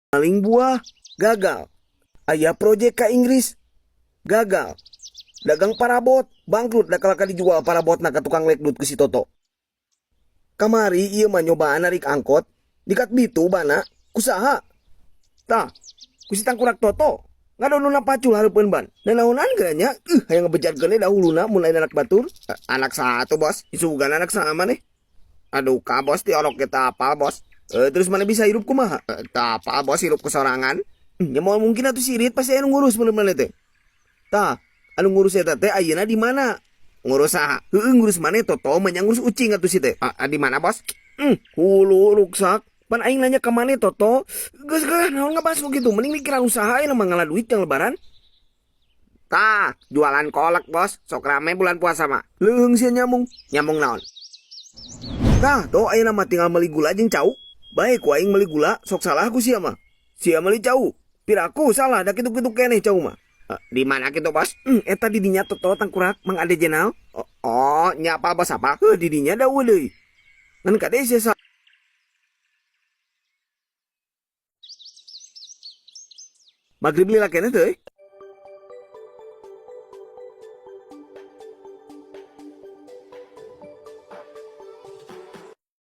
Maling buah, gagal. Aya proyek ke Inggris, gagal. Dagang parabot, bangkrut dah kalau dijual parabot nak ke tukang lekdut ke si Toto. Kamari iya mah nyobaan narik angkot, dikat bitu bana, kusaha. Tah, kusi tangkurak Toto. Nggak ada nuna pacul hareupeun ban. Dan naonan geranya, hayang ngebejatkeun dahuluna mulai anak batur. Anak satu bos, isugan anak sama nih. Aduh kak bos diorok kita apa bos? Terus mana bisa hidup kumaha? Tak apa bos hidup kesorangan. Ya mau mungkin atuh sirit pasti anu ngurus bener-bener teh. Tah, anu ngurus eta teh ayeuna di mana? Ngurus saha? Heeh ngurus mana Toto mah ngurus ucing atuh si teh. Di mana bos? Hulu ruksak. Pan aing nanya ke mana Toto? Geus naon ngabahas nu kitu? Mending mikiran usaha aya mah ngalah duit yang lebaran. Tah, jualan kolak bos. Sok rame bulan puasa mah. Leung sia nyamung. Nyamung naon? Tah, toh ayeuna mah tinggal meuli gula jeung cau. Bae ku aing meuli gula, sok salah ku sia mah. Sia meuli cau. Piraku salah da kitu-kitu keneh cau mah. Di mana kitu bos? Eta di dinya Toto tangkurak Mang Ade Jenal. Oh, nya apa bos apa? Di dinya da deui. Ngan kade sia Maghrib lila keneh teh.